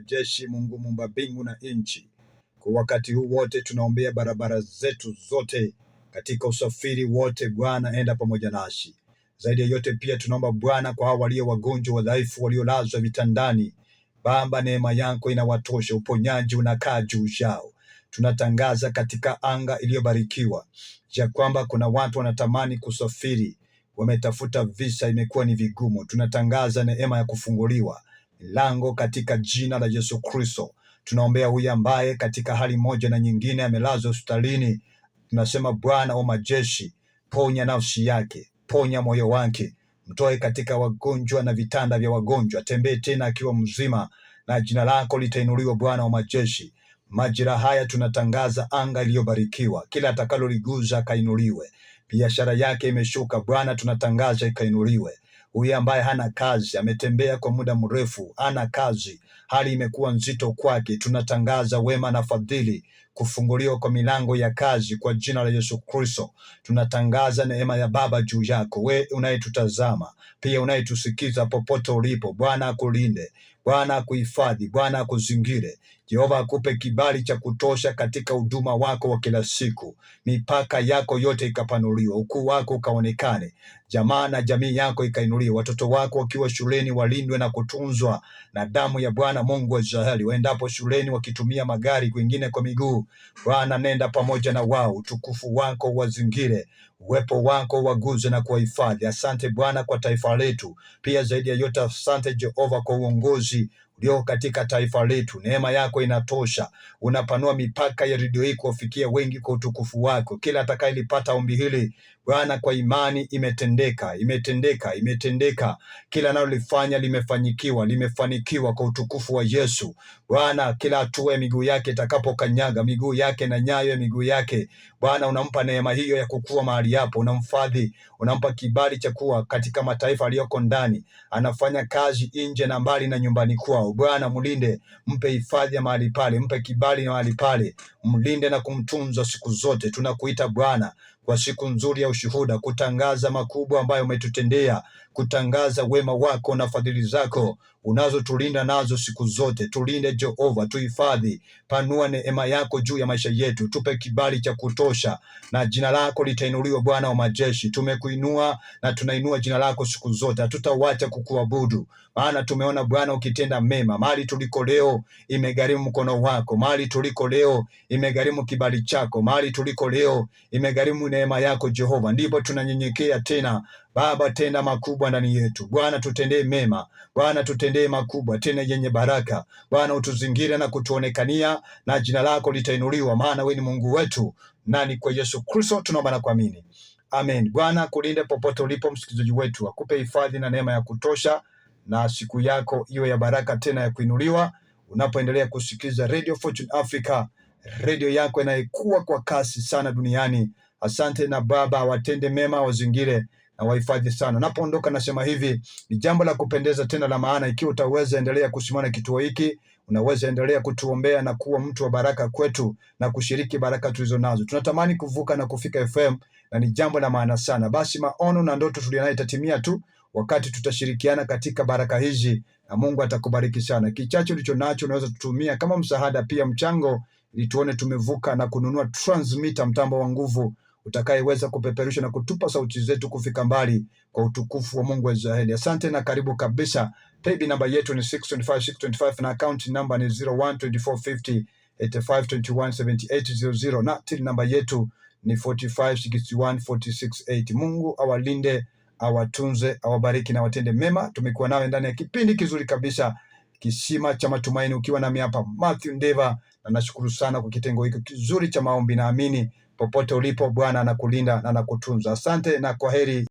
Majeshi, Mungu muumba mbingu na nchi, kwa wakati huu wote tunaombea barabara zetu zote katika usafiri wote. Bwana, enda pamoja nasi. Zaidi ya yote pia tunaomba Bwana kwa hao walio wagonjwa, wadhaifu, waliolazwa vitandani. Baba, neema yako inawatosha, uponyaji unakaa juu yao. Tunatangaza katika anga iliyobarikiwa ya kwamba kuna watu wanatamani kusafiri, wametafuta visa, imekuwa ni vigumu. Tunatangaza neema ya kufunguliwa lango katika jina la Yesu Kristo. Tunaombea huyu ambaye katika hali moja na nyingine amelazwa hospitalini. Tunasema Bwana wa majeshi, ponya nafsi yake, ponya moyo wake, mtoe katika wagonjwa na vitanda vya wagonjwa, tembee tena akiwa mzima, na jina lako litainuliwa, Bwana wa majeshi. Majira haya tunatangaza anga iliyobarikiwa, kila atakaloliguza kainuliwe. Biashara yake imeshuka, Bwana tunatangaza ikainuliwe. Huyu ambaye hana kazi, ametembea kwa muda mrefu, hana kazi, hali imekuwa nzito kwake, tunatangaza wema na fadhili, kufunguliwa kwa milango ya kazi kwa jina la Yesu Kristo. Tunatangaza neema ya Baba juu yako, we unayetutazama pia unayetusikiza popote ulipo. Bwana akulinde, Bwana akuhifadhi, Bwana akuzingire. Jehova akupe kibali cha kutosha katika huduma wako wa kila siku. Mipaka yako yote ikapanuliwa, ukuu wako ukaonekane, jamaa na jamii yako ikainuliwa. Watoto wako wakiwa shuleni walindwe na kutunzwa na damu ya Bwana Mungu wa Israeli. Waendapo shuleni wakitumia magari, kwingine kwa miguu, Bwana nenda pamoja na wao. Utukufu wako wazingire, uwepo wako waguze na kuwahifadhi. Asante Bwana kwa taifa letu, pia zaidi ya yote asante Jehova kwa uongozi ulio katika taifa letu. Neema yako inatosha, unapanua mipaka ya redio hii kuwafikia wengi kwa utukufu wako. Kila atakayelipata ombi hili Bwana, kwa imani imetendeka, imetendeka, imetendeka. Kila analolifanya limefanikiwa kwa utukufu wa Yesu. Bwana, kila hatua ya miguu yake itakapokanyaga, miguu yake na nyayo ya miguu yake, Bwana unampa neema hiyo ya kukua mahali hapo, unamfadhi, unampa kibali cha kuwa katika mataifa aliyoko ndani, anafanya kazi nje na mbali na nyumbani kwao. Bwana mlinde, mpe hifadhi ya mahali pale, mpe kibali na mahali pale, mlinde na kumtunza siku zote. Tunakuita Bwana kwa siku nzuri ya ushuhuda, kutangaza makubwa ambayo umetutendea, kutangaza wema wako na fadhili zako unazotulinda nazo siku zote. Tulinde Jehova, tuhifadhi, panua neema yako juu ya maisha yetu, tupe kibali cha kutosha, na jina lako litainuliwa, Bwana wa majeshi. Tumekuinua na tunainua jina lako siku zote, hatutawacha kukuabudu, maana tumeona Bwana ukitenda mema. Mahali tuliko leo imegharimu mkono wako, mahali tuliko leo imegharimu kibali chako, mahali tuliko leo imegharimu neema yako Jehova. Ndipo tunanyenyekea tena Baba, tenda makubwa ndani yetu Bwana, tutendee mema Bwana, tutendee makubwa tena yenye baraka Bwana, utuzingire na kutuonekania, na jina lako litainuliwa, maana wewe ni Mungu wetu, nani kwa Yesu Kristo tunaomba na kuamini, amen. Bwana kulinde popote ulipo, msikilizaji wetu, akupe hifadhi na neema ya kutosha, na siku yako iwe ya baraka tena ya kuinuliwa, unapoendelea kusikiliza Radio Fortune Africa, radio yako inayekua kwa kasi sana duniani. Asante na Baba watende mema, wazingire na wahifadhi sana. Napoondoka nasema hivi, ni jambo la kupendeza tena la maana ikiwa utaweza endelea kusimama kituo hiki, unaweza endelea kutuombea na kuwa mtu wa baraka kwetu na kushiriki baraka tulizo nazo. Tunatamani kuvuka na kufika FM, na ni jambo la maana sana. Basi maono na ndoto tulionayo itatimia tu wakati tutashirikiana katika baraka hizi, na Mungu atakubariki sana. Kichache ulicho nacho unaweza tutumia kama msaada, pia mchango, ili tuone tumevuka na kununua transmitter, mtambo wa nguvu utakayeweza kupeperusha na kutupa sauti zetu kufika mbali kwa utukufu wa Mungu wa Israeli. Asante na karibu kabisa. Paybill namba yetu ni 625625 na account namba ni 01245085217800 na till namba yetu ni 4561468. Mungu awalinde, awatunze, awabariki na watende mema. Tumekuwa nawe ndani ya kipindi kizuri kabisa, Kisima cha Matumaini, ukiwa nami hapa Matthew Ndeva, na nashukuru sana kwa kitengo hiki kizuri cha maombi. Naamini popote ulipo Bwana anakulinda na anakutunza. Asante na kwaheri.